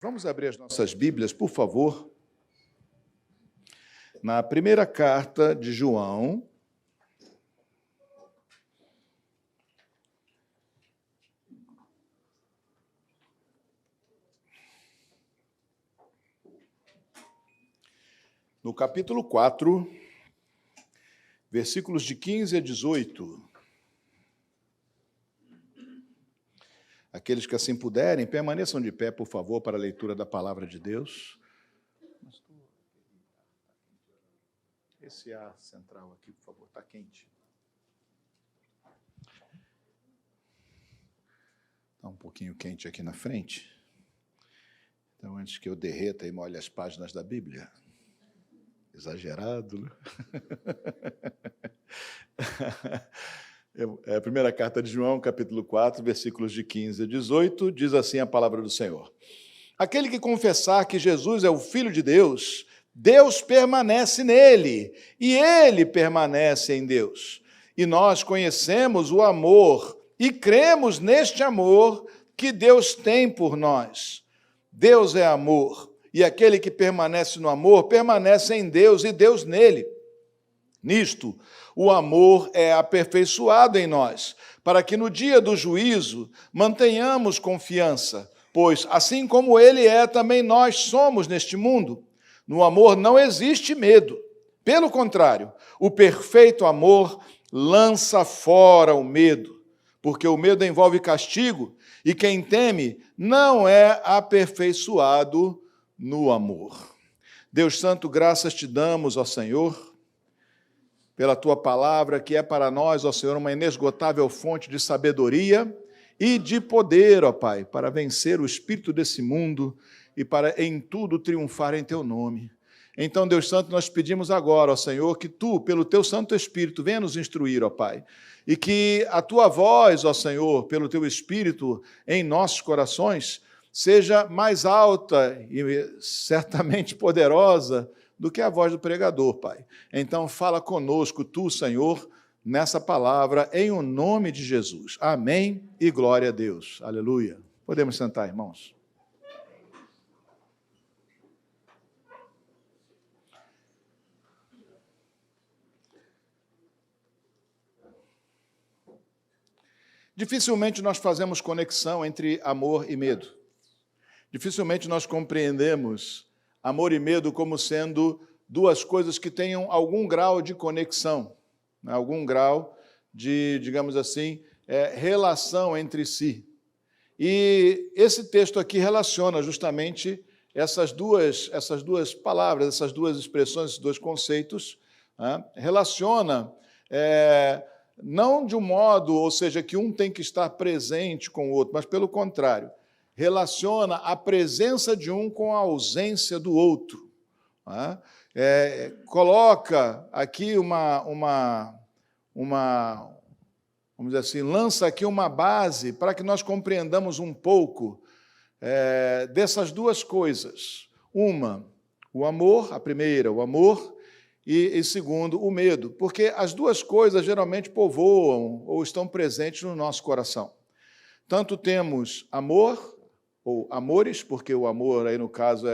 Vamos abrir as nossas Bíblias, por favor, na primeira carta de João, no capítulo 4, versículos de 15 a 18. Aqueles que assim puderem, permaneçam de pé, por favor, para a leitura da palavra de Deus. Esse ar central aqui, por favor, está quente. Está um pouquinho quente aqui na frente. Então, antes que eu derreta e molhe as páginas da Bíblia. Exagerado, né? A primeira carta de João, capítulo 4, versículos de 15 a 18, diz assim a palavra do Senhor. Aquele que confessar que Jesus é o Filho de Deus, Deus permanece nele, e ele permanece em Deus. E nós conhecemos o amor e cremos neste amor que Deus tem por nós. Deus é amor, e aquele que permanece no amor, permanece em Deus e Deus nele. Nisto, o amor é aperfeiçoado em nós, para que no dia do juízo mantenhamos confiança, pois assim como ele é, também nós somos neste mundo. No amor não existe medo. Pelo contrário, o perfeito amor lança fora o medo, porque o medo envolve castigo, e quem teme não é aperfeiçoado no amor. Deus Santo, graças te damos, ó Senhor, pela tua palavra, que é para nós, ó Senhor, uma inesgotável fonte de sabedoria e de poder, ó Pai, para vencer o espírito desse mundo e para em tudo triunfar em teu nome. Então, Deus Santo, nós pedimos agora, ó Senhor, que tu, pelo teu Santo Espírito, venha nos instruir, ó Pai, e que a tua voz, ó Senhor, pelo teu Espírito em nossos corações, seja mais alta e certamente poderosa do que a voz do pregador, Pai. Então, fala conosco, tu, Senhor, nessa palavra, em o nome de Jesus. Amém e glória a Deus. Aleluia. Podemos sentar, irmãos. Dificilmente nós fazemos conexão entre amor e medo. Dificilmente nós compreendemos amor e medo como sendo duas coisas que tenham algum grau de conexão, né? Algum grau de, digamos assim, relação entre si. E esse texto aqui relaciona justamente essas duas palavras, essas duas expressões, esses dois conceitos, né? Relaciona não de um modo, ou seja, que um tem que estar presente com o outro, mas pelo contrário, relaciona a presença de um com a ausência do outro. Né? Coloca aqui vamos dizer assim, lança aqui uma base para que nós compreendamos um pouco dessas duas coisas. Uma, o amor, a primeira, o amor, e segundo, o medo, porque as duas coisas geralmente povoam ou estão presentes no nosso coração. Tanto temos amor, ou amores, porque o amor, aí no caso,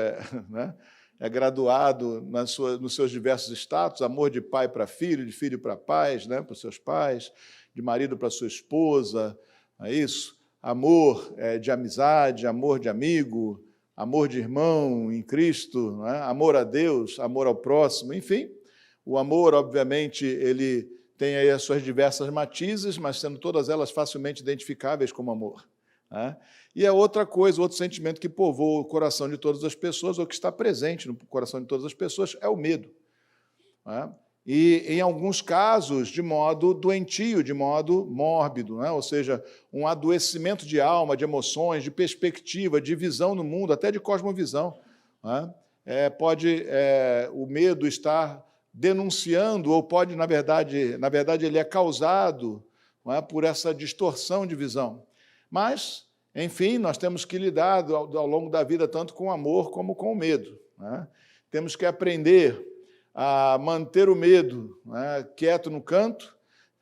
né, é graduado nos seus diversos status, amor de pai para filho, de filho para pais, né, para os seus pais, de marido para sua esposa, é isso? Amor de amizade, amor de amigo, amor de irmão em Cristo, né, amor a Deus, amor ao próximo, enfim. O amor, obviamente, ele tem aí as suas diversas matizes, mas sendo todas elas facilmente identificáveis como amor. Né? E a outra coisa, outro sentimento que povoa o coração de todas as pessoas, ou que está presente no coração de todas as pessoas, é o medo. Né? E, em alguns casos, de modo doentio, de modo mórbido, né? Ou seja, um adoecimento de alma, de emoções, de perspectiva, de visão no mundo, até de cosmovisão. Né? Pode o medo estar denunciando, ou pode, na verdade ele é causado, não é, por essa distorção de visão. Mas, enfim, nós temos que lidar ao longo da vida tanto com o amor como com o medo. Né? Temos que aprender a manter o medo, né, quieto no canto,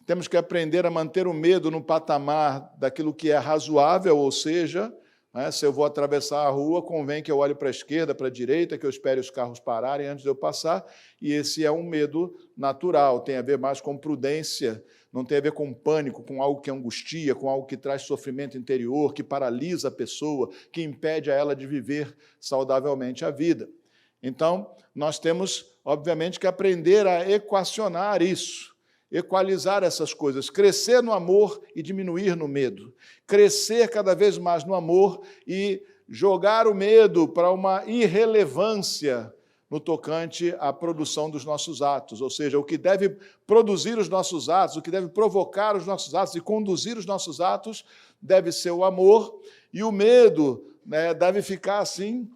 temos que aprender a manter o medo no patamar daquilo que é razoável, ou seja, né? Se eu vou atravessar a rua, convém que eu olhe para a esquerda, para a direita, que eu espere os carros pararem antes de eu passar, e esse é um medo natural, tem a ver mais com prudência, não tem a ver com pânico, com algo que angustia, com algo que traz sofrimento interior, que paralisa a pessoa, que impede a ela de viver saudavelmente a vida. Então, nós temos, obviamente, que aprender a equacionar isso, equalizar essas coisas, crescer no amor e diminuir no medo, crescer cada vez mais no amor e jogar o medo para uma irrelevância no tocante à produção dos nossos atos, ou seja, o que deve produzir os nossos atos, o que deve provocar os nossos atos e conduzir os nossos atos deve ser o amor, e o medo, né, deve ficar assim,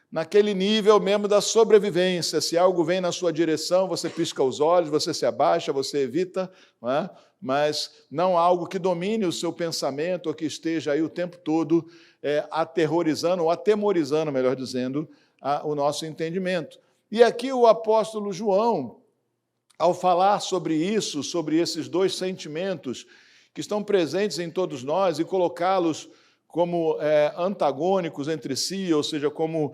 naquele nível mesmo da sobrevivência. Se algo vem na sua direção, você pisca os olhos, você se abaixa, você evita, não é? Mas não algo que domine o seu pensamento ou que esteja aí o tempo todo aterrorizando, ou atemorizando, melhor dizendo, o nosso entendimento. E aqui o apóstolo João, ao falar sobre isso, sobre esses dois sentimentos que estão presentes em todos nós e colocá-los como antagônicos entre si, ou seja, como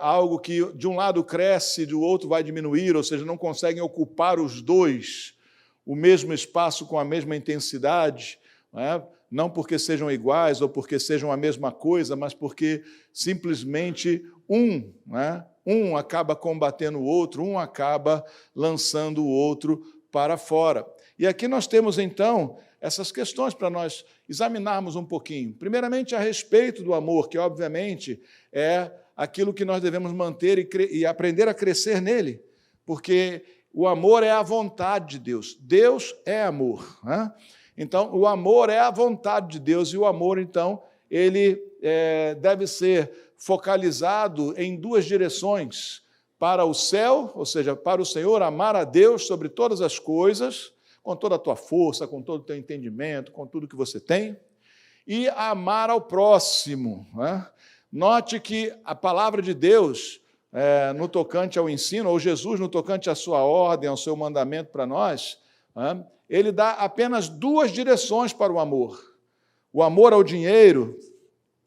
algo que de um lado cresce, do outro vai diminuir, ou seja, não conseguem ocupar os dois o mesmo espaço com a mesma intensidade, não porque sejam iguais ou porque sejam a mesma coisa, mas porque simplesmente um acaba combatendo o outro, um acaba lançando o outro para fora. E aqui nós temos, então, essas questões para nós examinarmos um pouquinho. Primeiramente, a respeito do amor, que, obviamente, é aquilo que nós devemos manter e aprender a crescer nele, porque o amor é a vontade de Deus. Deus é amor. Então, o amor é a vontade de Deus, e o amor, então, ele deve ser focalizado em duas direções: para o céu, ou seja, para o Senhor, amar a Deus sobre todas as coisas, com toda a tua força, com todo o teu entendimento, com tudo que você tem, e amar ao próximo. Note que a palavra de Deus, no tocante ao ensino, ou Jesus no tocante à sua ordem, ao seu mandamento para nós, ele dá apenas duas direções para o amor. O amor ao dinheiro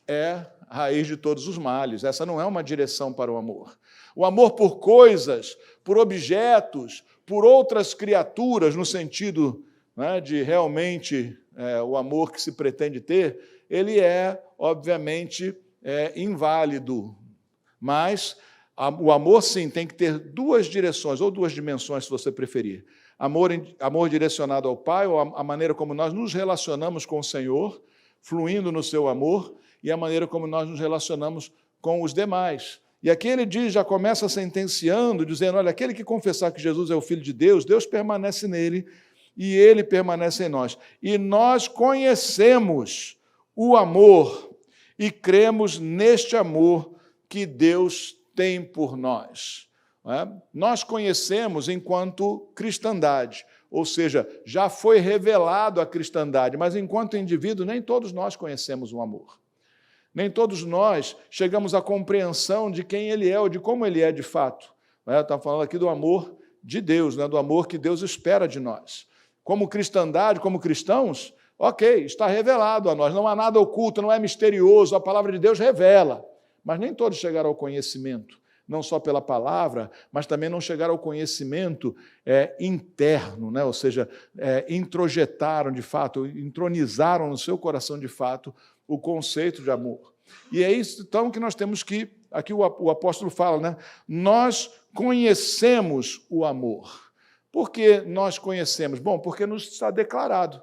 é a raiz de todos os males. Essa não é uma direção para o amor. O amor por coisas, por objetos, por outras criaturas, no sentido de realmente o amor que se pretende ter, ele é, obviamente, inválido. Mas o amor, sim, tem que ter duas direções, ou duas dimensões, se você preferir. Amor direcionado ao Pai, ou a maneira como nós nos relacionamos com o Senhor, fluindo no seu amor, e a maneira como nós nos relacionamos com os demais. E aqui ele diz, já começa sentenciando, dizendo, olha, aquele que confessar que Jesus é o Filho de Deus, Deus permanece nele e ele permanece em nós. E nós conhecemos o amor e cremos neste amor que Deus tem por nós. Nós conhecemos enquanto cristandade, ou seja, já foi revelado a cristandade, mas enquanto indivíduo nem todos nós conhecemos o amor. Nem todos nós chegamos à compreensão de quem ele é ou de como ele é de fato. Estamos falando aqui do amor de Deus, do amor que Deus espera de nós. Como cristandade, como cristãos, ok, está revelado a nós, não há nada oculto, não é misterioso, a palavra de Deus revela. Mas nem todos chegaram ao conhecimento, não só pela palavra, mas também não chegaram ao conhecimento interno, ou seja, introjetaram de fato, entronizaram no seu coração de fato o conceito de amor. E é isso, então, que nós temos que, aqui o apóstolo fala, nós conhecemos o amor. Por que nós conhecemos? Bom, porque nos está declarado,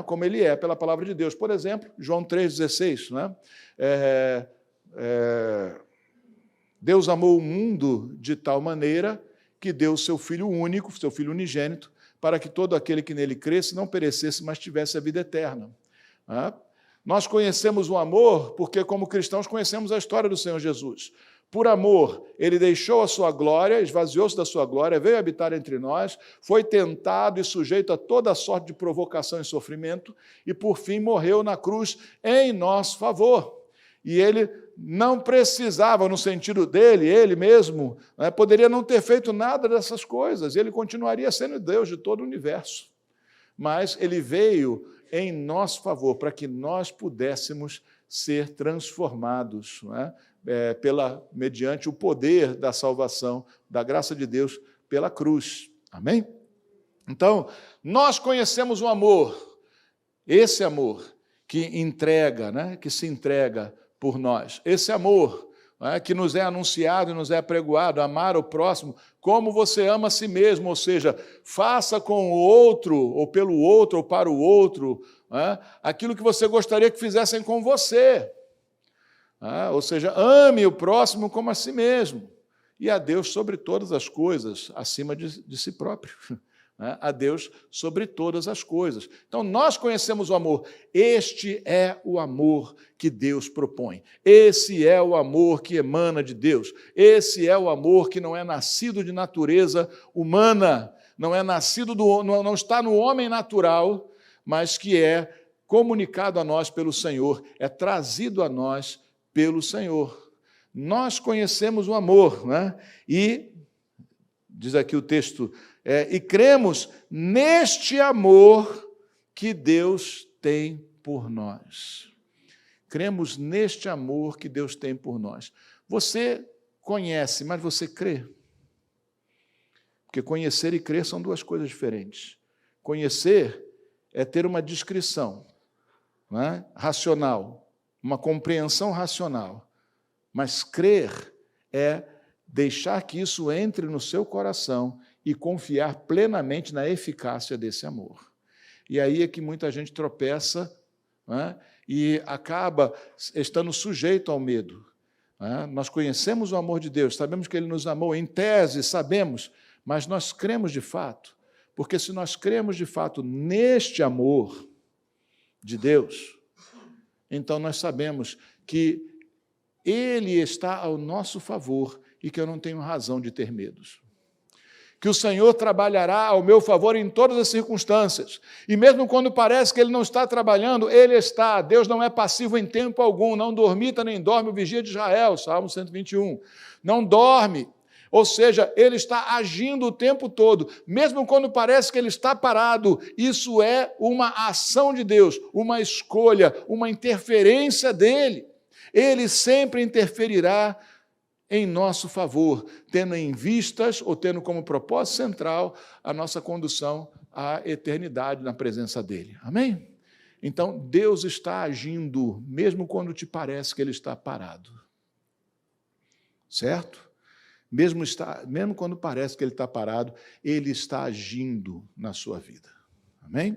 como ele é, pela palavra de Deus. Por exemplo, João 3,16, Deus amou o mundo de tal maneira que deu o seu Filho único, seu Filho unigênito, para que todo aquele que nele cresce não perecesse, mas tivesse a vida eterna. Nós conhecemos o amor porque, como cristãos, conhecemos a história do Senhor Jesus. Por amor, ele deixou a sua glória, esvaziou-se da sua glória, veio habitar entre nós, foi tentado e sujeito a toda a sorte de provocação e sofrimento, e, por fim, morreu na cruz em nosso favor. E ele não precisava, no sentido dele, ele mesmo, poderia não ter feito nada dessas coisas, ele continuaria sendo Deus de todo o universo. Mas ele veio em nosso favor, para que nós pudéssemos ser transformados, não é? Mediante o poder da salvação, da graça de Deus pela cruz. Amém? Então, nós conhecemos o amor, esse amor que entrega, né, que se entrega por nós, esse amor, né, que nos é anunciado e nos é apregoado, amar o próximo como você ama a si mesmo, ou seja, faça com o outro, ou pelo outro, ou para o outro, né, aquilo que você gostaria que fizessem com você. Ou seja, ame o próximo como a si mesmo, e a Deus sobre todas as coisas, acima de si próprio. A Deus sobre todas as coisas. Então, nós conhecemos o amor. Este é o amor que Deus propõe. Esse é o amor que emana de Deus. Esse é o amor que não é nascido de natureza humana, não é nascido não está no homem natural, mas que é comunicado a nós pelo Senhor, é trazido a nós pelo Senhor. Nós conhecemos o amor, né? E diz aqui o texto, e cremos neste amor que Deus tem por nós. Cremos neste amor que Deus tem por nós. Você conhece, mas você crê? Porque conhecer e crer são duas coisas diferentes. Conhecer é ter uma descrição, não é? Racional, uma compreensão racional. Mas crer é deixar que isso entre no seu coração e confiar plenamente na eficácia desse amor. E aí é que muita gente tropeça, né, e acaba estando sujeito ao medo. Né? Nós conhecemos o amor de Deus, sabemos que Ele nos amou, em tese sabemos, mas nós cremos de fato, porque se nós cremos de fato neste amor de Deus, então nós sabemos que Ele está ao nosso favor e que eu não tenho razão de ter medos. Que o Senhor trabalhará ao meu favor em todas as circunstâncias. E mesmo quando parece que Ele não está trabalhando, Ele está. Deus não é passivo em tempo algum. Não dormita nem dorme o vigia de Israel, Salmo 121. Não dorme. Ou seja, Ele está agindo o tempo todo. Mesmo quando parece que Ele está parado, isso é uma ação de Deus, uma escolha, uma interferência dEle. Ele sempre interferirá em nosso favor, tendo em vistas ou tendo como propósito central a nossa condução à eternidade na presença dEle. Amém? Então, Deus está agindo, mesmo quando te parece que Ele está parado. Certo? Mesmo quando parece que Ele está parado, Ele está agindo na sua vida. Amém?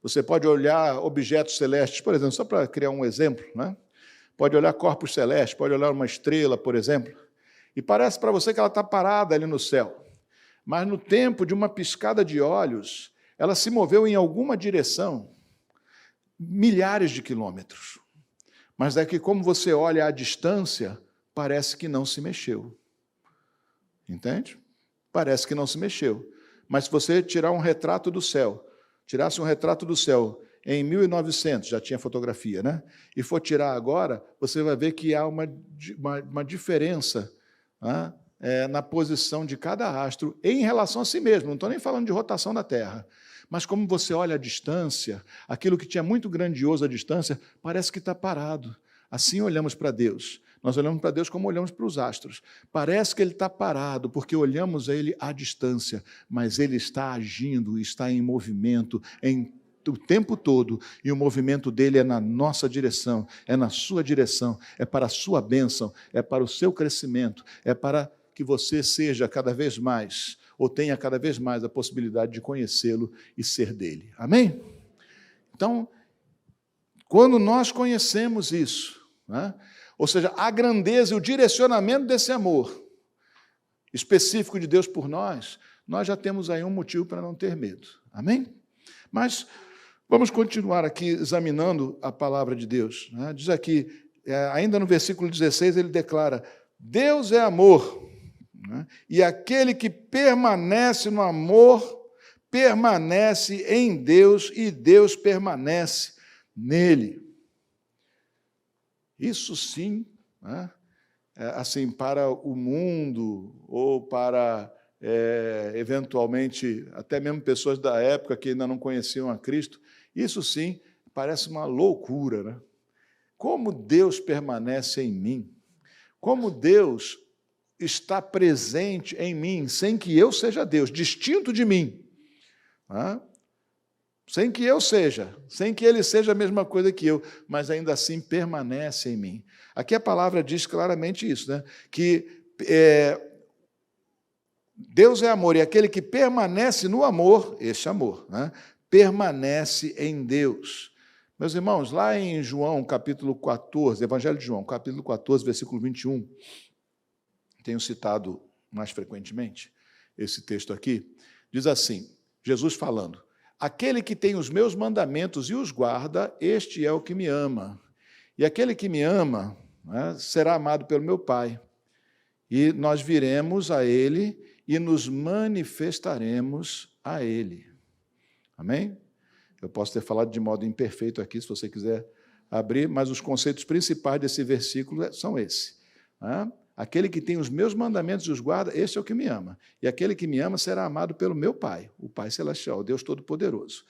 Você pode olhar objetos celestes, por exemplo, só para criar um exemplo, né? Pode olhar corpos celestes, pode olhar uma estrela, por exemplo, e parece para você que ela está parada ali no céu. Mas no tempo de uma piscada de olhos, ela se moveu em alguma direção, milhares de quilômetros. Mas é que, como você olha à distância, parece que não se mexeu. Entende? Parece que não se mexeu. Mas se você tirar um retrato do céu, tirasse um retrato do céu em 1900, já tinha fotografia, né? E for tirar agora, você vai ver que há uma diferença, né, na posição de cada astro em relação a si mesmo. Não estou nem falando de rotação da Terra. Mas como você olha à distância, aquilo que tinha muito grandioso à distância, parece que está parado. Assim olhamos para Deus. Nós olhamos para Deus como olhamos para os astros. Parece que Ele está parado, porque olhamos a Ele à distância, mas Ele está agindo, está em movimento, o tempo todo, e o movimento dele é na nossa direção, é na sua direção, é para a sua bênção, é para o seu crescimento, é para que você seja cada vez mais, ou tenha cada vez mais a possibilidade de conhecê-lo e ser dele. Amém? Então, quando nós conhecemos isso, né, ou seja, a grandeza e o direcionamento desse amor específico de Deus por nós já temos aí um motivo para não ter medo. Amém? Mas vamos continuar aqui examinando a palavra de Deus. Né? Diz aqui, ainda no versículo 16, ele declara: Deus é amor, né? E aquele que permanece no amor, permanece em Deus e Deus permanece nele. Isso sim, né? Assim, para o mundo ou para, eventualmente, até mesmo pessoas da época que ainda não conheciam a Cristo, isso sim parece uma loucura, né? como Deus permanece em mim, como Deus está presente em mim, sem que eu seja Deus, distinto de mim. Sem que eu seja, sem que ele seja a mesma coisa que eu, mas ainda assim permanece em mim. Aqui a palavra diz claramente isso, né? Que Deus é amor, e aquele que permanece no amor, esse amor, né? Permanece em Deus. Meus irmãos, lá em João, capítulo 14, Evangelho de João, capítulo 14, versículo 21, tenho citado mais frequentemente esse texto aqui, diz assim, Jesus falando, aquele que tem os meus mandamentos e os guarda, este é o que me ama. E aquele que me ama, né, será amado pelo meu Pai. E nós viremos a Ele e nos manifestaremos a Ele. Amém? Eu posso ter falado de modo imperfeito aqui, se você quiser abrir, mas os conceitos principais desse versículo são esses. Aquele que tem os meus mandamentos e os guarda, esse é o que me ama. E aquele que me ama será amado pelo meu Pai, o Pai Celestial, o Deus Todo-Poderoso.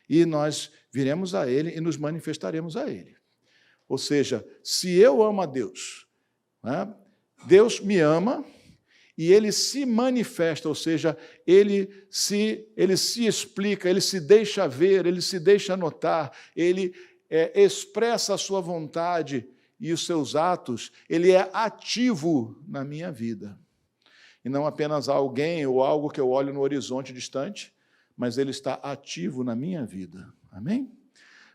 E nós viremos a Ele e nos manifestaremos a Ele. Ou seja, se eu amo a Deus, Deus me ama e Ele se manifesta, ou seja, Ele se explica, Ele se deixa ver, Ele se deixa notar, Ele expressa a sua vontade e os seus atos, Ele é ativo na minha vida. E não apenas alguém ou algo que eu olho no horizonte distante, mas Ele está ativo na minha vida. Amém?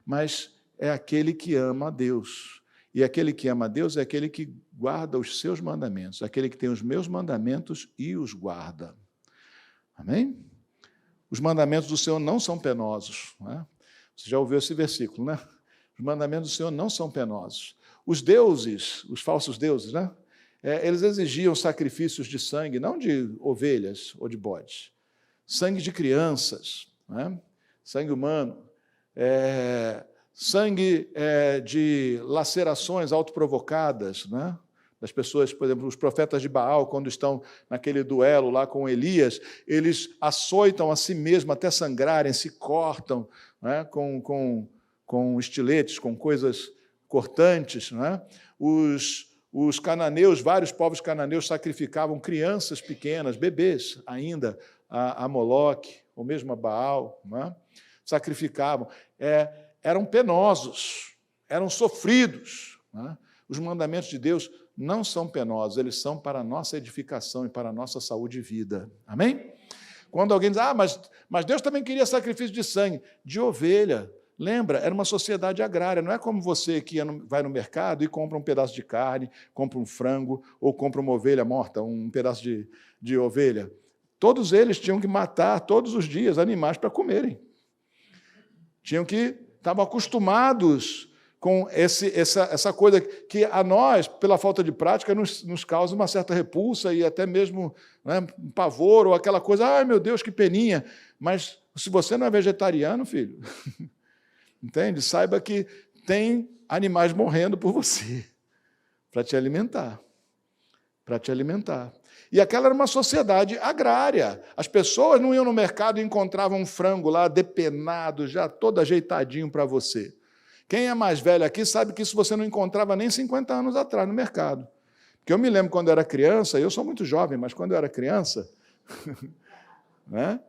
Mas é aquele que ama a Deus. E aquele que ama a Deus é aquele que guarda os seus mandamentos, aquele que tem os meus mandamentos e os guarda. Amém? Os mandamentos do Senhor não são penosos. Né? Você já ouviu esse versículo, né? Os mandamentos do Senhor não são penosos. Os deuses, os falsos deuses, né? Eles exigiam sacrifícios de sangue, não de ovelhas ou de bodes, sangue de crianças, né? Sangue humano, sangue de lacerações autoprovocadas, né? Das pessoas, por exemplo, os profetas de Baal, quando estão naquele duelo lá com Elias, eles açoitam a si mesmos até sangrarem, se cortam, né? com estiletes, com coisas cortantes. Né? Os cananeus, vários povos cananeus sacrificavam crianças pequenas, bebês ainda, a Moloque, ou mesmo a Baal. Né? Sacrificavam. Eram penosos, eram sofridos. Né? Os mandamentos de Deus não são penosos, eles são para a nossa edificação e para a nossa saúde e vida. Amém? Quando alguém diz, mas Deus também queria sacrifício de sangue, de ovelha. Lembra, era uma sociedade agrária, não é como você que vai no mercado e compra um pedaço de carne, compra um frango, ou compra uma ovelha morta, um pedaço de ovelha. Todos eles tinham que matar todos os dias animais para comerem. Estavam acostumados com essa coisa que a nós, pela falta de prática, nos causa uma certa repulsa e até mesmo, né, um pavor, ou aquela coisa, ai meu Deus, que peninha. Mas se você não é vegetariano, filho... Entende? Saiba que tem animais morrendo por você, para te alimentar. Para te alimentar. E aquela era uma sociedade agrária. As pessoas não iam no mercado e encontravam um frango lá, depenado, já todo ajeitadinho para você. Quem é mais velho aqui sabe que isso você não encontrava nem 50 anos atrás no mercado. Porque eu me lembro quando eu era criança, eu sou muito jovem, mas quando eu era criança, né,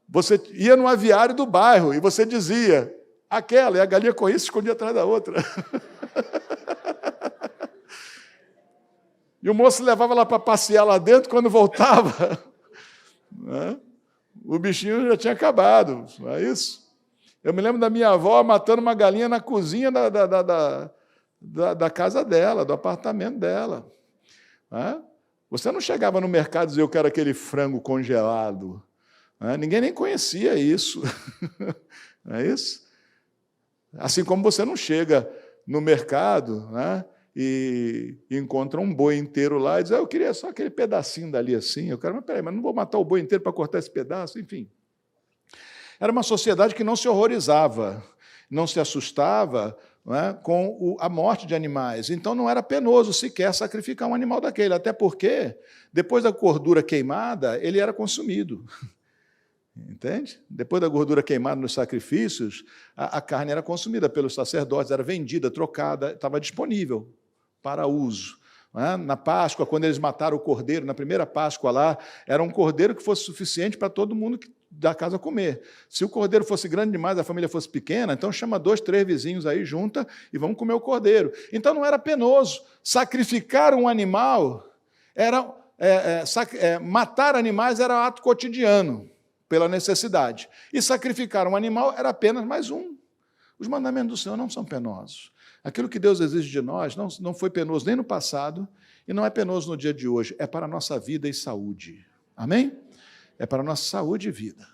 você ia no aviário do bairro e você dizia... Aquela, e a galinha corria e se escondia atrás da outra. E o moço levava lá para passear lá dentro, quando voltava, né, o bichinho já tinha acabado, não é isso? Eu me lembro da minha avó matando uma galinha na cozinha da casa dela, do apartamento dela. Né? Você não chegava no mercado e dizia, eu quero aquele frango congelado. Né? Ninguém nem conhecia isso. Não é isso? Assim como você não chega no mercado, né, e encontra um boi inteiro lá e diz, eu queria só aquele pedacinho dali assim, mas peraí, mas não vou matar o boi inteiro para cortar esse pedaço, enfim. Era uma sociedade que não se horrorizava, não se assustava, né, com a morte de animais. Então não era penoso sequer sacrificar um animal daquele, até porque, depois da gordura queimada, ele era consumido. Entende? Depois da gordura queimada nos sacrifícios, a carne era consumida pelos sacerdotes, era vendida, trocada, estava disponível para uso. Na Páscoa, quando eles mataram o cordeiro, na primeira Páscoa lá, era um cordeiro que fosse suficiente para todo mundo da casa comer. Se o cordeiro fosse grande demais, a família fosse pequena, então chama 2, 3 vizinhos aí, junta e vamos comer o cordeiro. Então não era penoso. Sacrificar um animal, matar animais era ato cotidiano, pela necessidade. E sacrificar um animal era apenas mais um. Os mandamentos do Senhor não são penosos. Aquilo que Deus exige de nós não foi penoso nem no passado e não é penoso no dia de hoje. É para a nossa vida e saúde. Amém? É para a nossa saúde e vida.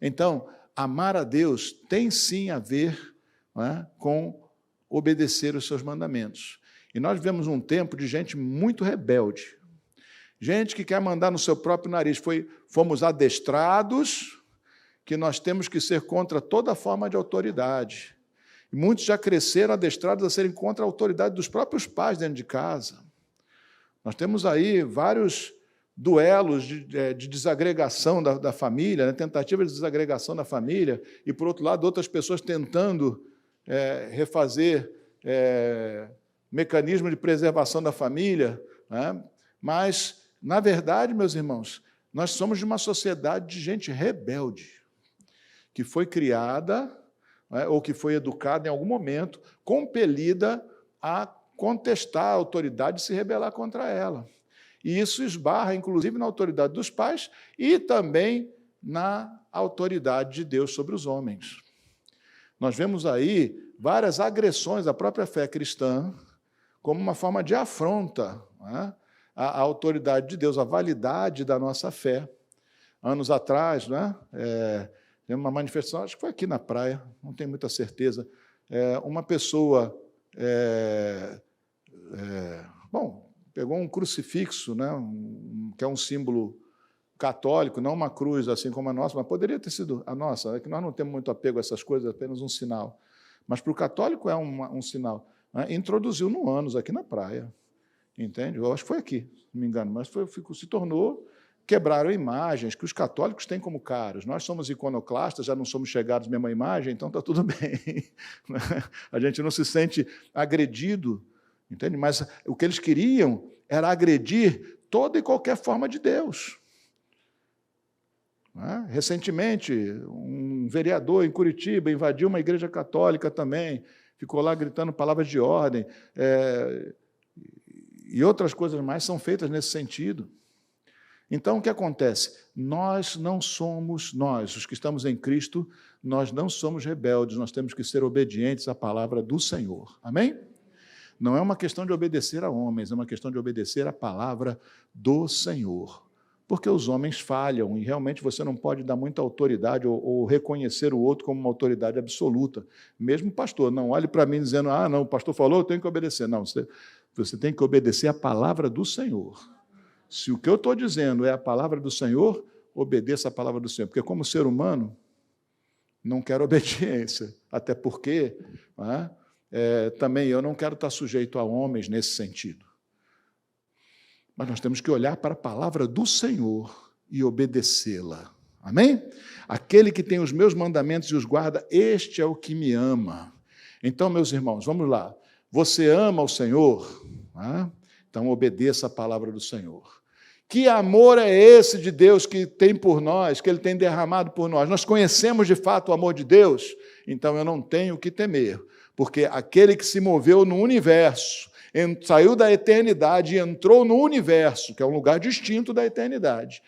Então, amar a Deus tem sim a ver, com obedecer os seus mandamentos. E nós vivemos um tempo de gente muito rebelde. Gente que quer mandar no seu próprio nariz. Fomos adestrados que nós temos que ser contra toda forma de autoridade. E muitos já cresceram adestrados a serem contra a autoridade dos próprios pais dentro de casa. Nós temos aí vários duelos de desagregação da família, tentativa de desagregação da família, e, por outro lado, outras pessoas tentando refazer mecanismo de preservação da família. Mas, na verdade, meus irmãos, nós somos de uma sociedade de gente rebelde, que foi criada, ou que foi educada em algum momento, compelida a contestar a autoridade e se rebelar contra ela. E isso esbarra, inclusive, na autoridade dos pais e também na autoridade de Deus sobre os homens. Nós vemos aí várias agressões à própria fé cristã como uma forma de afronta à autoridade de Deus, à validade da nossa fé. Anos atrás, tem uma manifestação, acho que foi aqui na praia, não tenho muita certeza, uma pessoa, pegou um crucifixo, que é um símbolo católico, não uma cruz assim como a nossa, mas poderia ter sido a nossa, que nós não temos muito apego a essas coisas, apenas um sinal. Mas para o católico é um sinal. Introduziu no ânus aqui na praia, entende? Eu acho que foi aqui, se não me engano, mas se tornou... Quebraram imagens que os católicos têm como caros. Nós somos iconoclastas, já não somos chegados à mesma imagem, então está tudo bem. A gente não se sente agredido, entende? Mas o que eles queriam era agredir toda e qualquer forma de Deus. Recentemente, um vereador em Curitiba invadiu uma igreja católica também, ficou lá gritando palavras de ordem, e outras coisas mais são feitas nesse sentido. Então, o que acontece? Nós, os que estamos em Cristo, nós não somos rebeldes, nós temos que ser obedientes à palavra do Senhor. Amém? Não é uma questão de obedecer a homens, é uma questão de obedecer à palavra do Senhor. Porque os homens falham e realmente você não pode dar muita autoridade ou reconhecer o outro como uma autoridade absoluta. Mesmo pastor, não olhe para mim dizendo, não, o pastor falou, eu tenho que obedecer. Não, você tem que obedecer à palavra do Senhor. Se o que eu estou dizendo é a palavra do Senhor, obedeça a palavra do Senhor. Porque, como ser humano, não quero obediência. Até porque também eu não quero estar sujeito a homens nesse sentido. Mas nós temos que olhar para a palavra do Senhor e obedecê-la. Amém? Aquele que tem os meus mandamentos e os guarda, este é o que me ama. Então, meus irmãos, vamos lá. Você ama o Senhor? Então, obedeça a palavra do Senhor. Que amor é esse de Deus que tem por nós, que Ele tem derramado por nós? Nós conhecemos de fato o amor de Deus? Então eu não tenho o que temer, porque aquele que se moveu no universo, saiu da eternidade e entrou no universo, que é um lugar distinto da eternidade,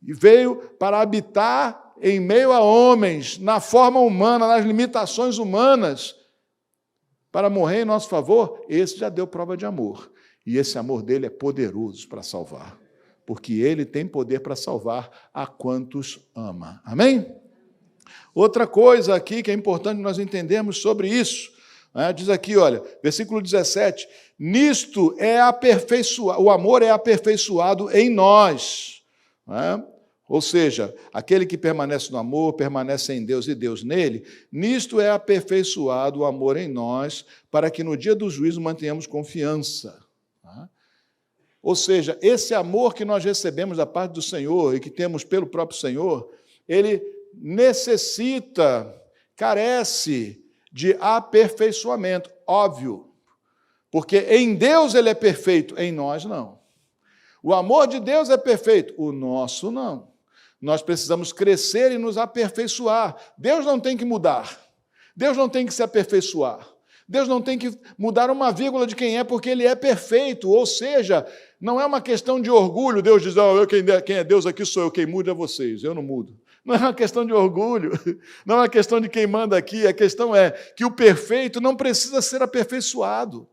e veio para habitar em meio a homens, na forma humana, nas limitações humanas, para morrer em nosso favor, esse já deu prova de amor. E esse amor dele é poderoso para salvar, porque ele tem poder para salvar a quantos ama. Amém? Outra coisa aqui que é importante nós entendermos sobre isso, diz aqui, olha, versículo 17, nisto o amor é aperfeiçoado em nós. Ou seja, aquele que permanece no amor, permanece em Deus e Deus nele, nisto é aperfeiçoado o amor em nós, para que no dia do juízo mantenhamos confiança. Ou seja, esse amor que nós recebemos da parte do Senhor e que temos pelo próprio Senhor, ele necessita, carece de aperfeiçoamento, óbvio. Porque em Deus ele é perfeito, em nós não. O amor de Deus é perfeito, o nosso não. Nós precisamos crescer e nos aperfeiçoar. Deus não tem que mudar. Deus não tem que se aperfeiçoar. Deus não tem que mudar uma vírgula de quem é, porque ele é perfeito. Ou seja, não é uma questão de orgulho. Deus diz, quem é Deus aqui sou eu, quem muda é vocês, eu não mudo. Não é uma questão de orgulho, não é uma questão de quem manda aqui. A questão é que o perfeito não precisa ser aperfeiçoado,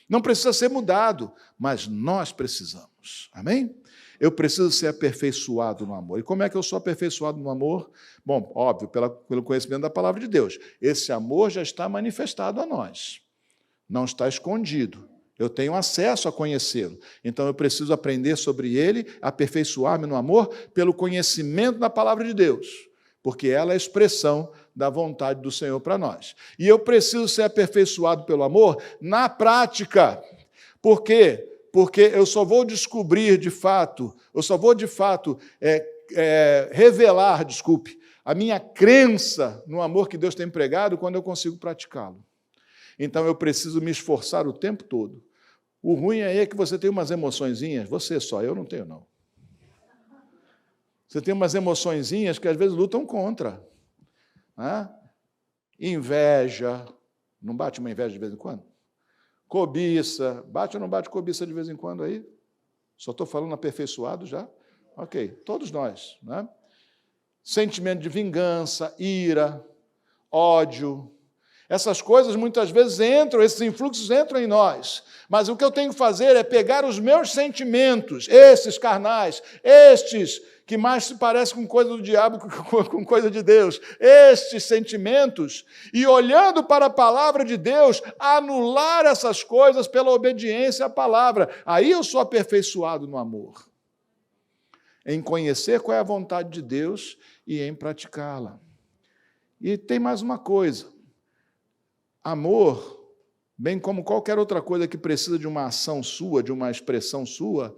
não precisa ser mudado, mas nós precisamos. Amém? Eu preciso ser aperfeiçoado no amor. E como é que eu sou aperfeiçoado no amor? Bom, óbvio, pelo conhecimento da palavra de Deus. Esse amor já está manifestado a nós. Não está escondido. Eu tenho acesso a conhecê-lo. Então, eu preciso aprender sobre ele, aperfeiçoar-me no amor, pelo conhecimento da palavra de Deus. Porque ela é a expressão da vontade do Senhor para nós. E eu preciso ser aperfeiçoado pelo amor na prática. Por quê? Porque eu só vou descobrir de fato, revelar, a minha crença no amor que Deus tem pregado quando eu consigo praticá-lo. Então eu preciso me esforçar o tempo todo. O ruim aí é que você tem umas emoçõezinhas, você só, eu não tenho não. Você tem umas emoçõezinhas que às vezes lutam contra. Né? Inveja, não bate uma inveja de vez em quando? Cobiça, bate ou não bate cobiça de vez em quando aí? Só estou falando aperfeiçoado já? Ok, todos nós. Né? Sentimento de vingança, ira, ódio. Essas coisas muitas vezes entram, esses influxos entram em nós. Mas o que eu tenho que fazer é pegar os meus sentimentos, esses carnais, estes que mais se parecem com coisa do diabo que com coisa de Deus, estes sentimentos, e olhando para a palavra de Deus, anular essas coisas pela obediência à palavra. Aí eu sou aperfeiçoado no amor. Em conhecer qual é a vontade de Deus e em praticá-la. E tem mais uma coisa. Amor, bem como qualquer outra coisa que precisa de uma ação sua, de uma expressão sua,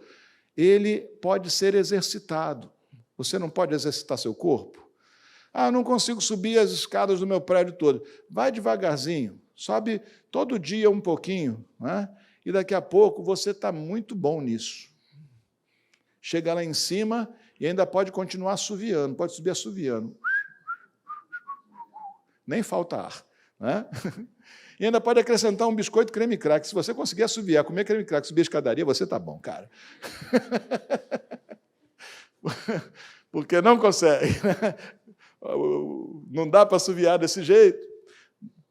ele pode ser exercitado. Você não pode exercitar seu corpo? Eu não consigo subir as escadas do meu prédio todo. Vai devagarzinho, sobe todo dia um pouquinho, né? E daqui a pouco você está muito bom nisso. Chega lá em cima e ainda pode continuar assoviando, pode subir assoviando. Nem falta ar. Né? E ainda pode acrescentar um biscoito creme crack. Se você conseguir assoviar, comer creme crack, subir a escadaria, você está bom, cara. Porque não consegue. Não dá para assoviar desse jeito.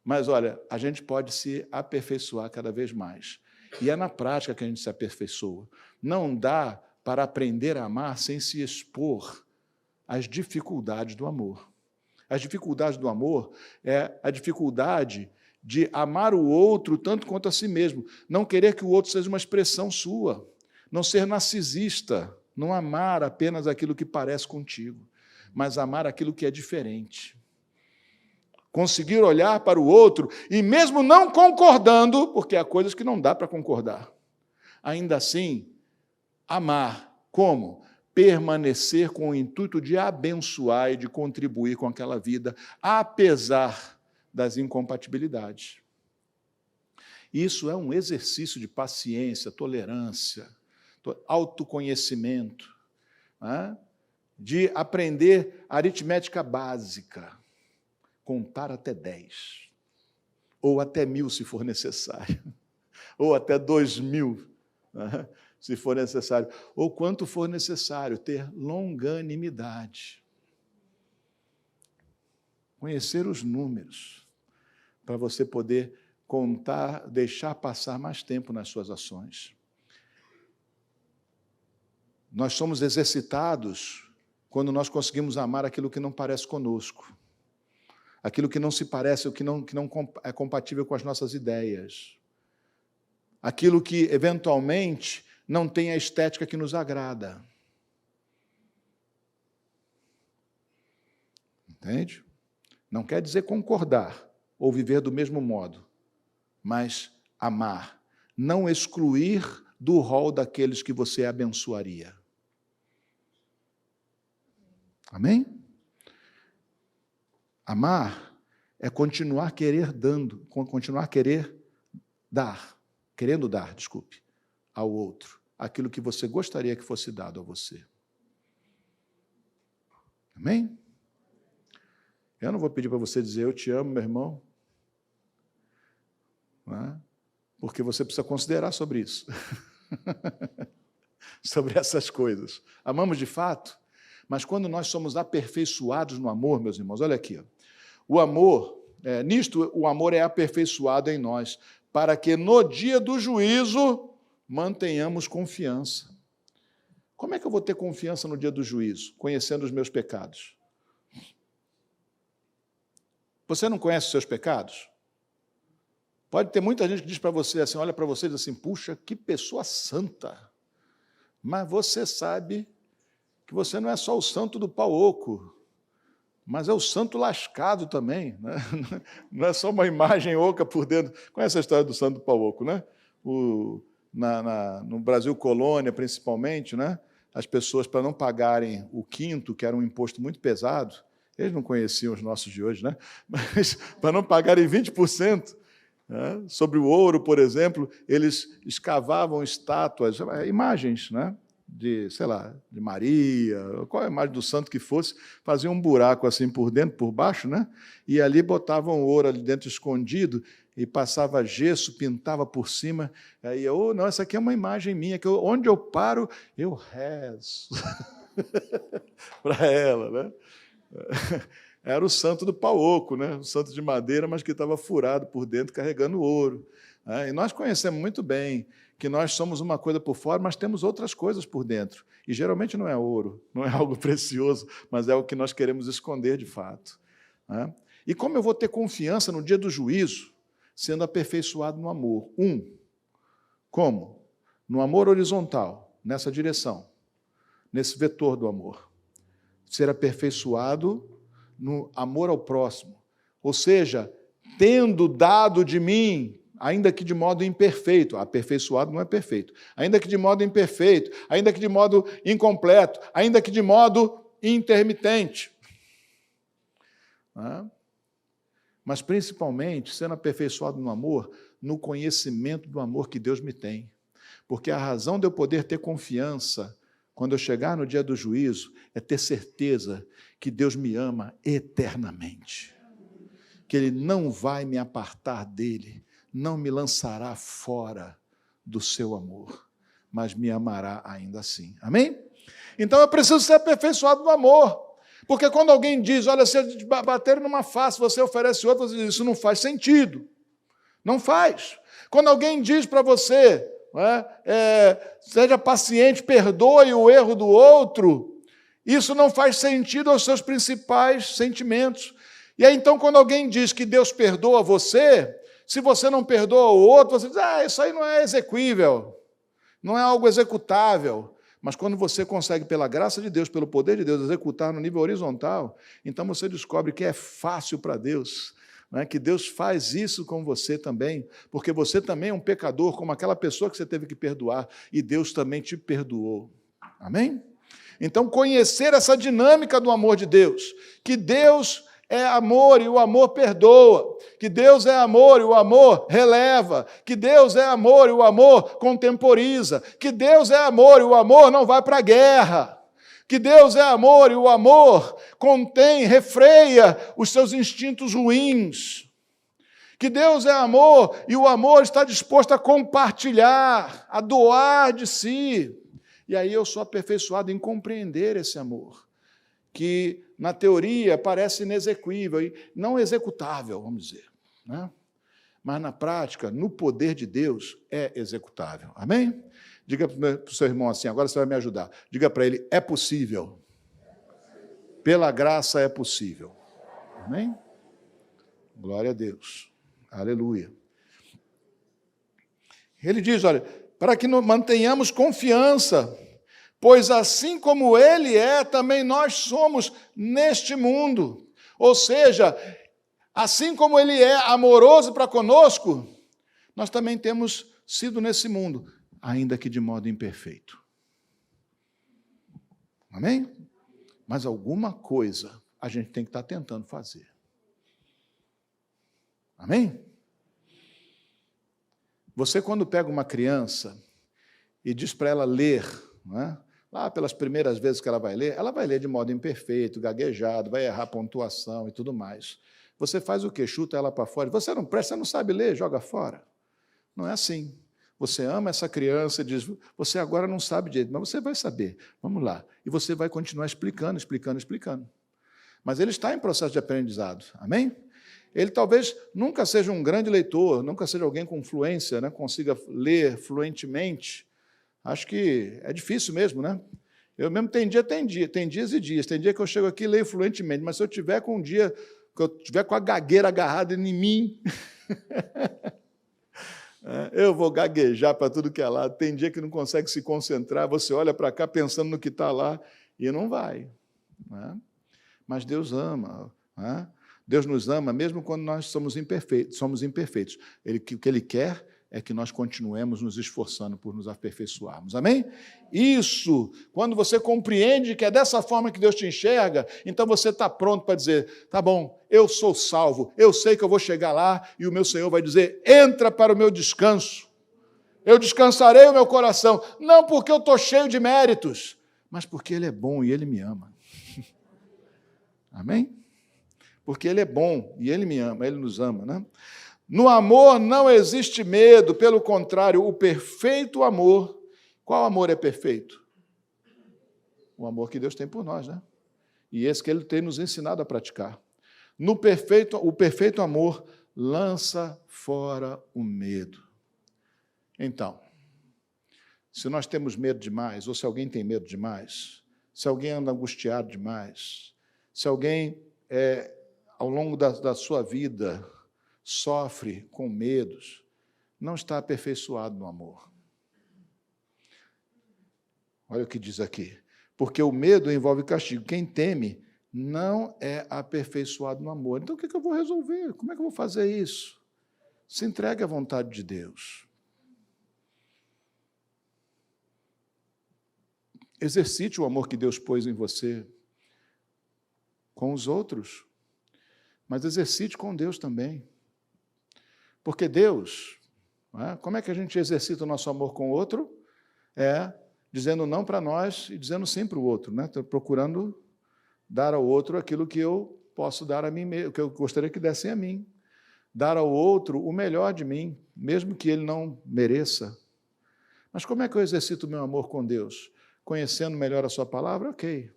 Mas, olha, a gente pode se aperfeiçoar cada vez mais. E é na prática que a gente se aperfeiçoa. Não dá para aprender a amar sem se expor às dificuldades do amor. As dificuldades do amor é a dificuldade de amar o outro tanto quanto a si mesmo. Não querer que o outro seja uma expressão sua. Não ser narcisista. Não amar apenas aquilo que parece contigo, mas amar aquilo que é diferente. Conseguir olhar para o outro e mesmo não concordando, porque há coisas que não dá para concordar, ainda assim, amar. Como? Permanecer com o intuito de abençoar e de contribuir com aquela vida, apesar das incompatibilidades. Isso é um exercício de paciência, tolerância, autoconhecimento, né? De aprender aritmética básica, contar até 10, ou até 1000 se for necessário, ou até 2000, né? Se for necessário, ou quanto for necessário, ter longanimidade. Conhecer os números, para você poder contar, deixar passar mais tempo nas suas ações. Nós somos exercitados quando nós conseguimos amar aquilo que não parece conosco, aquilo que não se parece, o que não é compatível com as nossas ideias, aquilo que, eventualmente, não tem a estética que nos agrada. Entende? Não quer dizer concordar ou viver do mesmo modo, mas amar, não excluir do rol daqueles que você abençoaria. Amém? Amar é continuar querendo dar, ao outro, aquilo que você gostaria que fosse dado a você. Amém? Eu não vou pedir para você dizer, eu te amo, meu irmão, não é? Porque você precisa considerar sobre isso. Sobre essas coisas. Amamos de fato, mas quando nós somos aperfeiçoados no amor, meus irmãos, olha aqui, ó, o amor, nisto o amor é aperfeiçoado em nós, para que no dia do juízo mantenhamos confiança. Como é que eu vou ter confiança no dia do juízo? Conhecendo os meus pecados. Você não conhece os seus pecados? Pode ter muita gente que diz para você assim, olha para você e diz assim, puxa, que pessoa santa. Mas você sabe que você não é só o santo do pau oco, mas é o santo lascado também. Né? Não é só uma imagem oca por dentro. Conhece a história do santo do pau oco, né? No Brasil colônia, principalmente, né? As pessoas, para não pagarem o quinto, que era um imposto muito pesado, eles não conheciam os nossos de hoje, né? Mas para não pagarem 20%, né? Sobre o ouro, por exemplo, eles escavavam estátuas, imagens, né? De, sei lá, de Maria, qual a imagem do santo que fosse, faziam um buraco assim por dentro, por baixo, né? E ali botavam ouro ali dentro escondido, e passava gesso, pintava por cima, aí eu, não, essa aqui é uma imagem minha, que onde eu paro, eu rezo para ela, né? Era o santo do pau oco, né? O santo de madeira, mas que estava furado por dentro, carregando ouro. E nós conhecemos muito bem que nós somos uma coisa por fora, mas temos outras coisas por dentro. E geralmente não é ouro, não é algo precioso, mas é o que nós queremos esconder de fato. E como eu vou ter confiança no dia do juízo, sendo aperfeiçoado no amor? Como? No amor horizontal, nessa direção, nesse vetor do amor. Ser aperfeiçoado no amor ao próximo. Ou seja, tendo dado de mim, ainda que de modo imperfeito, aperfeiçoado não é perfeito, ainda que de modo imperfeito, ainda que de modo incompleto, ainda que de modo intermitente. Mas principalmente sendo aperfeiçoado no amor, no conhecimento do amor que Deus me tem. Porque a razão de eu poder ter confiança quando eu chegar no dia do juízo é ter certeza que Deus me ama eternamente. Que Ele não vai me apartar dele, não me lançará fora do seu amor, mas me amará ainda assim. Amém? Então eu preciso ser aperfeiçoado no amor. Porque quando alguém diz, olha, se eles baterem numa face, você oferece outra, você diz, isso não faz sentido. Não faz. Quando alguém diz para você, seja paciente, perdoe o erro do outro, isso não faz sentido aos seus principais sentimentos. E aí, então, quando alguém diz que Deus perdoa você, se você não perdoa o outro, você diz, isso aí não é execuível, não é algo executável. Mas quando você consegue, pela graça de Deus, pelo poder de Deus, executar no nível horizontal, então você descobre que é fácil para Deus, que Deus faz isso com você também, porque você também é um pecador, como aquela pessoa que você teve que perdoar, e Deus também te perdoou. Amém? Então, conhecer essa dinâmica do amor de Deus, que Deus é amor e o amor perdoa, que Deus é amor e o amor releva, que Deus é amor e o amor contemporiza, que Deus é amor e o amor não vai para a guerra, que Deus é amor e o amor refreia os seus instintos ruins, que Deus é amor e o amor está disposto a compartilhar, a doar de si. E aí eu sou aperfeiçoado em compreender esse amor, que na teoria parece inexequível e não executável, vamos dizer, né? Mas na prática, no poder de Deus, é executável. Amém? Diga para o seu irmão assim, agora você vai me ajudar. Diga para ele, é possível. Pela graça é possível. Amém? Glória a Deus. Aleluia. Ele diz, olha, para que mantenhamos confiança, pois assim como Ele é, também nós somos neste mundo. Ou seja, assim como Ele é amoroso para conosco, nós também temos sido nesse mundo, ainda que de modo imperfeito. Amém? Mas alguma coisa a gente tem que estar tentando fazer. Amém? Você, quando pega uma criança e diz para ela ler, não é? Lá pelas primeiras vezes que ela vai ler de modo imperfeito, gaguejado, vai errar pontuação e tudo mais. Você faz o quê? Chuta ela para fora. Você não presta, você não sabe ler, joga fora. Não é assim. Você ama essa criança e diz, você agora não sabe direito, mas você vai saber. Vamos lá. E você vai continuar explicando. Mas ele está em processo de aprendizado. Amém? Ele talvez nunca seja um grande leitor, nunca seja alguém com fluência, né? Consiga ler fluentemente. Acho que é difícil mesmo, né? Eu mesmo tem dias e dias. Tem dia que eu chego aqui e leio fluentemente, mas se eu tiver com um dia, que eu tiver com a gagueira agarrada em mim, eu vou gaguejar para tudo que é lado. Tem dia que não consegue se concentrar, você olha para cá pensando no que está lá e não vai. Né? Mas Deus ama. Né? Deus nos ama mesmo quando nós somos imperfeitos. O que Ele quer é que nós continuemos nos esforçando por nos aperfeiçoarmos. Amém? Isso, quando você compreende que é dessa forma que Deus te enxerga, então você está pronto para dizer, tá bom, eu sou salvo, eu sei que eu vou chegar lá e o meu Senhor vai dizer, entra para o meu descanso. Eu descansarei o meu coração, não porque eu estou cheio de méritos, mas porque Ele é bom e Ele me ama. Amém? Porque Ele é bom e Ele me ama, Ele nos ama, né? No amor não existe medo, pelo contrário, o perfeito amor. Qual amor é perfeito? O amor que Deus tem por nós, né? E esse que Ele tem nos ensinado a praticar. O perfeito amor lança fora o medo. Então, se nós temos medo demais, ou se alguém tem medo demais, se alguém anda angustiado demais, se alguém, ao longo da sua vida, sofre com medos, não está aperfeiçoado no amor. Olha o que diz aqui. Porque o medo envolve castigo. Quem teme não é aperfeiçoado no amor. Então, o que eu vou resolver? Como é que eu vou fazer isso? Se entregue à vontade de Deus. Exercite o amor que Deus pôs em você com os outros, mas exercite com Deus também. Porque Deus, como é que a gente exercita o nosso amor com o outro? Dizendo não para nós e dizendo sim para o outro, né? Estou procurando dar ao outro aquilo que eu posso dar a mim mesmo, que eu gostaria que dessem a mim. Dar ao outro o melhor de mim, mesmo que ele não mereça. Mas como é que eu exercito o meu amor com Deus? Conhecendo melhor a sua palavra? Ok.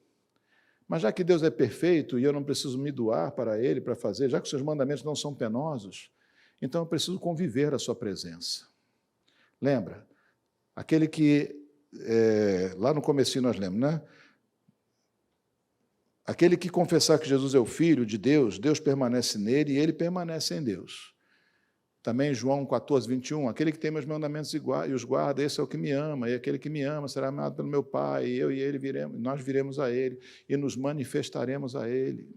Mas já que Deus é perfeito e eu não preciso me doar para Ele, para fazer, já que os seus mandamentos não são penosos, então eu preciso conviver a sua presença. Lembra? Aquele que, lá no comecinho nós lemos, né? Aquele que confessar que Jesus é o Filho de Deus, Deus permanece nele e ele permanece em Deus. Também João 14, 21, aquele que tem meus mandamentos e os guarda, esse é o que me ama, e aquele que me ama será amado pelo meu Pai, e eu e ele nós viremos a ele e nos manifestaremos a ele.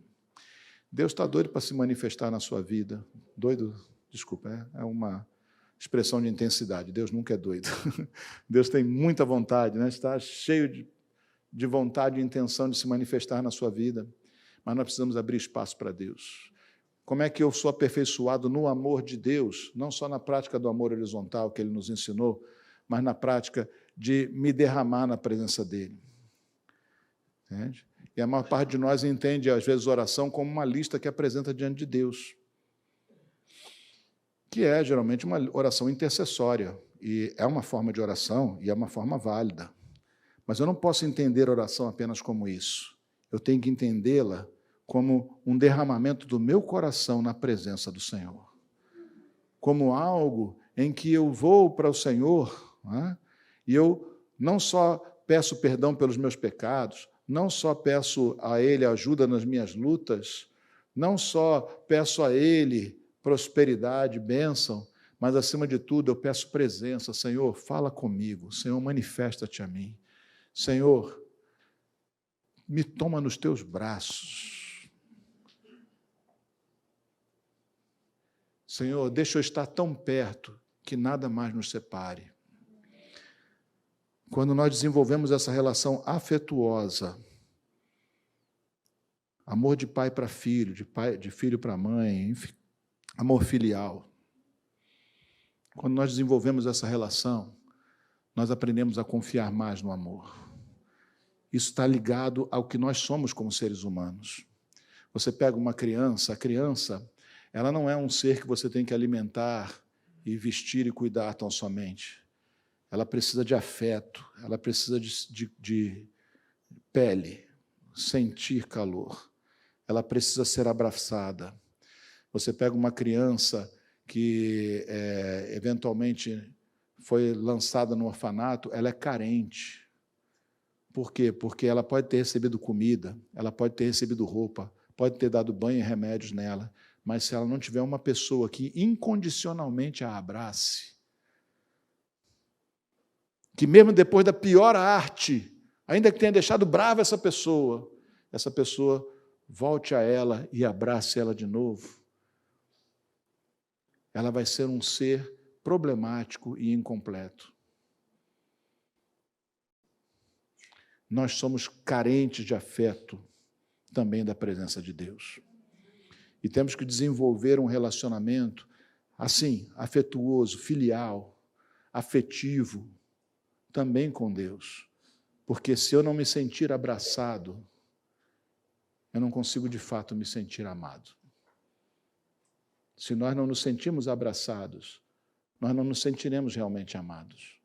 Deus está doido para se manifestar na sua vida. Doido, desculpa, é uma expressão de intensidade. Deus nunca é doido. Deus tem muita vontade, né? Está cheio de vontade e intenção de se manifestar na sua vida, mas nós precisamos abrir espaço para Deus. Como é que eu sou aperfeiçoado no amor de Deus, não só na prática do amor horizontal que Ele nos ensinou, mas na prática de me derramar na presença dEle. Entende? E a maior parte de nós entende, às vezes, oração como uma lista que apresenta diante de Deus, que é, geralmente, uma oração intercessória, e é uma forma de oração, e é uma forma válida. Mas eu não posso entender a oração apenas como isso. Eu tenho que entendê-la como um derramamento do meu coração na presença do Senhor. Como algo em que eu vou para o Senhor, né, e eu não só peço perdão pelos meus pecados, não só peço a Ele ajuda nas minhas lutas, não só peço a Ele prosperidade, bênção, mas, acima de tudo, eu peço presença. Senhor, fala comigo. Senhor, manifesta-te a mim. Senhor, me toma nos teus braços. Senhor, deixa eu estar tão perto que nada mais nos separe. Quando nós desenvolvemos essa relação afetuosa, amor de pai para filho, de filho para mãe, enfim, Amor filial. Quando nós desenvolvemos essa relação, nós aprendemos a confiar mais no amor. Isso está ligado ao que nós somos como seres humanos. Você pega uma criança, a criança, ela não é um ser que você tem que alimentar e vestir e cuidar tão somente. Ela precisa de afeto, ela precisa de pele, sentir calor. Ela precisa ser abraçada. Você pega uma criança que eventualmente foi lançada no orfanato, ela é carente. Por quê? Porque ela pode ter recebido comida, ela pode ter recebido roupa, pode ter dado banho e remédios nela, mas se ela não tiver uma pessoa que incondicionalmente a abrace, que mesmo depois da pior arte, ainda que tenha deixado brava essa pessoa volte a ela e abrace ela de novo, ela vai ser um ser problemático e incompleto. Nós somos carentes de afeto também da presença de Deus. E temos que desenvolver um relacionamento assim, afetuoso, filial, afetivo, também com Deus. Porque se eu não me sentir abraçado, eu não consigo de fato me sentir amado. Se nós não nos sentimos abraçados, nós não nos sentiremos realmente amados.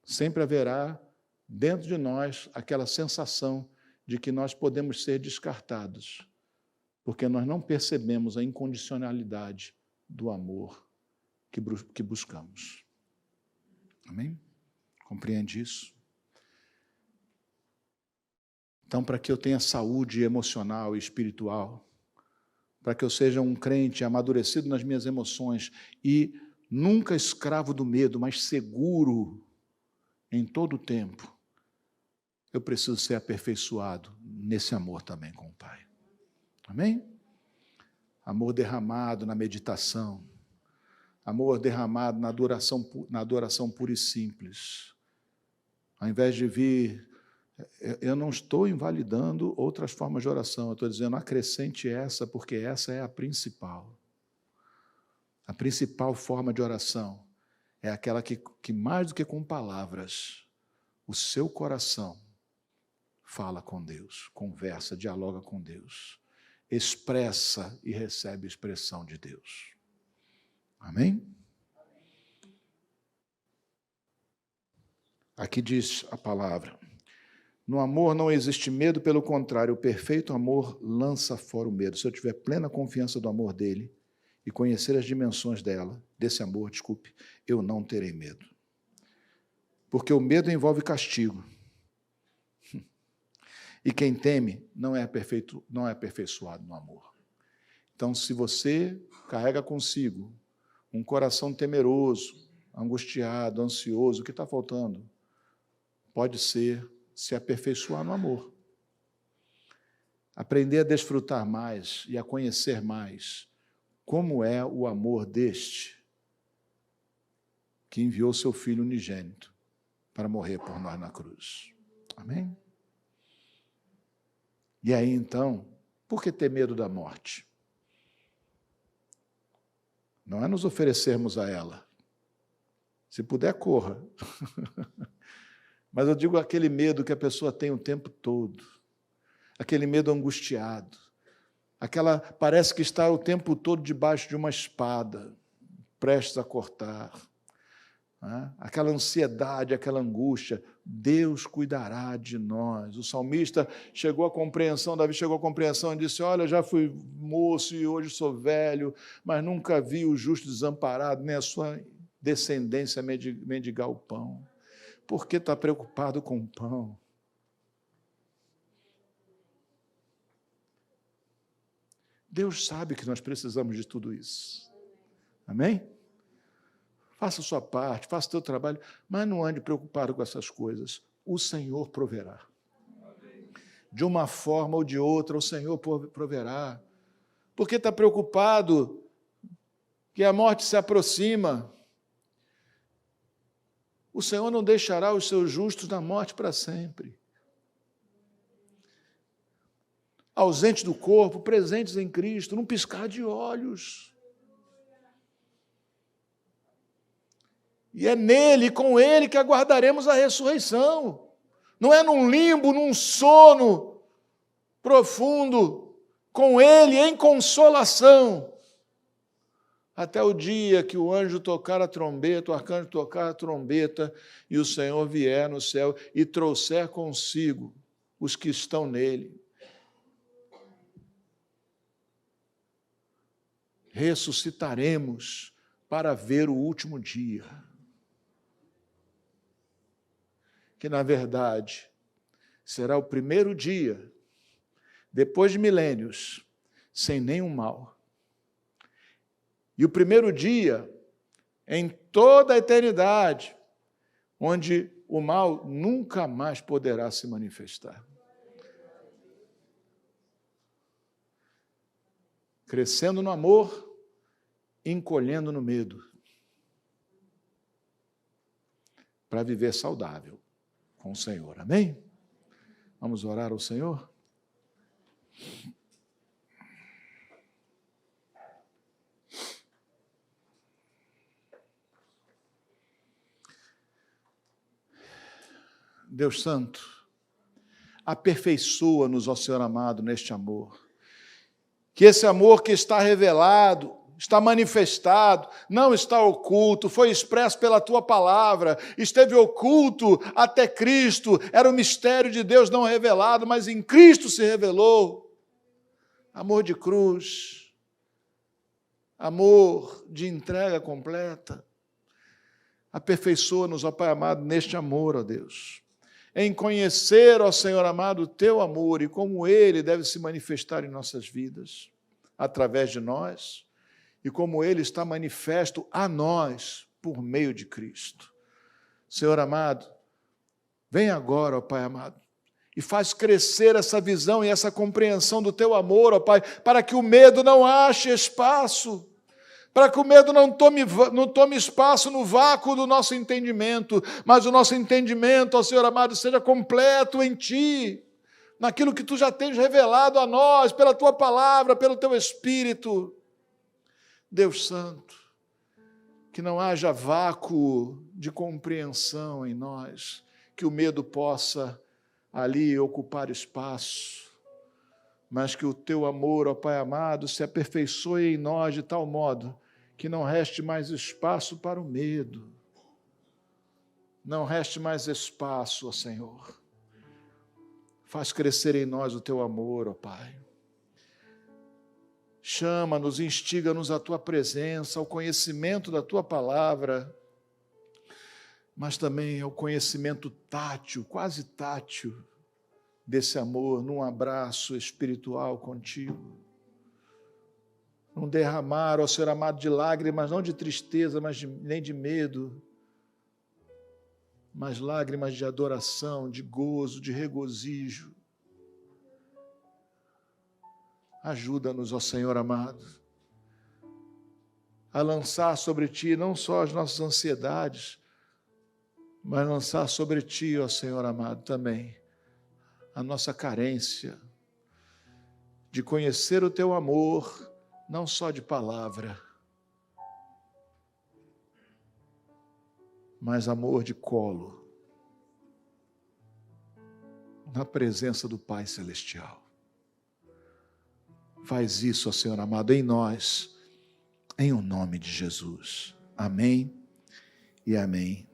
Sempre haverá dentro de nós aquela sensação de que nós podemos ser descartados, porque nós não percebemos a incondicionalidade do amor que buscamos. Amém? Compreende isso? Então, para que eu tenha saúde emocional e espiritual, para que eu seja um crente amadurecido nas minhas emoções e nunca escravo do medo, mas seguro em todo o tempo, eu preciso ser aperfeiçoado nesse amor também com o Pai. Amém? Amor derramado na meditação, amor derramado na adoração pura e simples. Ao invés de vir, eu não estou invalidando outras formas de oração, eu estou dizendo acrescente essa, porque essa é a principal. A principal forma de oração é aquela que mais do que com palavras, o seu coração fala com Deus, conversa, dialoga com Deus, expressa e recebe expressão de Deus. Amém? Aqui diz a palavra: no amor não existe medo, pelo contrário, o perfeito amor lança fora o medo. Se eu tiver plena confiança do amor dele e conhecer as dimensões desse amor, eu não terei medo. Porque o medo envolve castigo. E quem teme não é aperfeiçoado no amor. Então, se você carrega consigo um coração temeroso, angustiado, ansioso, o que está faltando? Pode ser se aperfeiçoar no amor. Aprender a desfrutar mais e a conhecer mais como é o amor deste que enviou seu Filho unigênito para morrer por nós na cruz. Amém? E aí, então, por que ter medo da morte? Não é nos oferecermos a ela. Se puder, corra. Mas eu digo aquele medo que a pessoa tem o tempo todo, aquele medo angustiado, parece que está o tempo todo debaixo de uma espada, prestes a cortar, né? Aquela ansiedade, aquela angústia. Deus cuidará de nós. O salmista chegou à compreensão, Davi chegou à compreensão e disse: olha, já fui moço e hoje sou velho, mas nunca vi o justo desamparado, nem a sua descendência mendigar o pão. Por que está preocupado com o pão? Deus sabe que nós precisamos de tudo isso. Amém? Faça a sua parte, faça o teu trabalho, mas não ande preocupado com essas coisas. O Senhor proverá. De uma forma ou de outra, o Senhor proverá. Porque está preocupado que a morte se aproxima. O Senhor não deixará os seus justos na morte para sempre. Ausentes do corpo, presentes em Cristo, num piscar de olhos. E é nele, com ele, que aguardaremos a ressurreição. Não é num limbo, num sono profundo, com ele em consolação, até o dia que o anjo tocar a trombeta, o arcanjo tocar a trombeta, e o Senhor vier no céu e trouxer consigo os que estão nele. Ressuscitaremos para ver o último dia. Que, na verdade, será o primeiro dia, depois de milênios, sem nenhum mal. E o primeiro dia, em toda a eternidade, onde o mal nunca mais poderá se manifestar. Crescendo no amor, encolhendo no medo, para viver saudável com o Senhor. Amém? Vamos orar ao Senhor? Deus Santo, aperfeiçoa-nos, ó Senhor amado, neste amor. Que esse amor que está revelado, está manifestado, não está oculto, foi expresso pela Tua palavra, esteve oculto até Cristo, era o mistério de Deus não revelado, mas em Cristo se revelou. Amor de cruz, amor de entrega completa. Aperfeiçoa-nos, ó Pai amado, neste amor, ó Deus. Em conhecer, ó Senhor amado, o Teu amor e como Ele deve se manifestar em nossas vidas, através de nós, e como Ele está manifesto a nós, por meio de Cristo. Senhor amado, vem agora, ó Pai amado, e faz crescer essa visão e essa compreensão do Teu amor, ó Pai, para que o medo não ache espaço, para que o medo não tome espaço no vácuo do nosso entendimento, mas o nosso entendimento, ó Senhor amado, seja completo em Ti, naquilo que Tu já tens revelado a nós, pela Tua palavra, pelo Teu Espírito. Deus Santo, que não haja vácuo de compreensão em nós, que o medo possa ali ocupar espaço, mas que o Teu amor, ó Pai amado, se aperfeiçoe em nós de tal modo que não reste mais espaço para o medo, não reste mais espaço, ó Senhor. Faz crescer em nós o Teu amor, ó Pai. Chama-nos, instiga-nos à Tua presença, ao conhecimento da Tua palavra, mas também ao conhecimento tátil, quase tátil, desse amor, num abraço espiritual contigo. Num derramar, ó Senhor amado, de lágrimas, não de tristeza, nem de medo, mas lágrimas de adoração, de gozo, de regozijo. Ajuda-nos, ó Senhor amado, a lançar sobre Ti não só as nossas ansiedades, mas lançar sobre Ti, ó Senhor amado, também a nossa carência de conhecer o Teu amor, não só de palavra, mas amor de colo, na presença do Pai Celestial. Faz isso, ó Senhor amado, em nós, em o nome de Jesus. Amém e amém.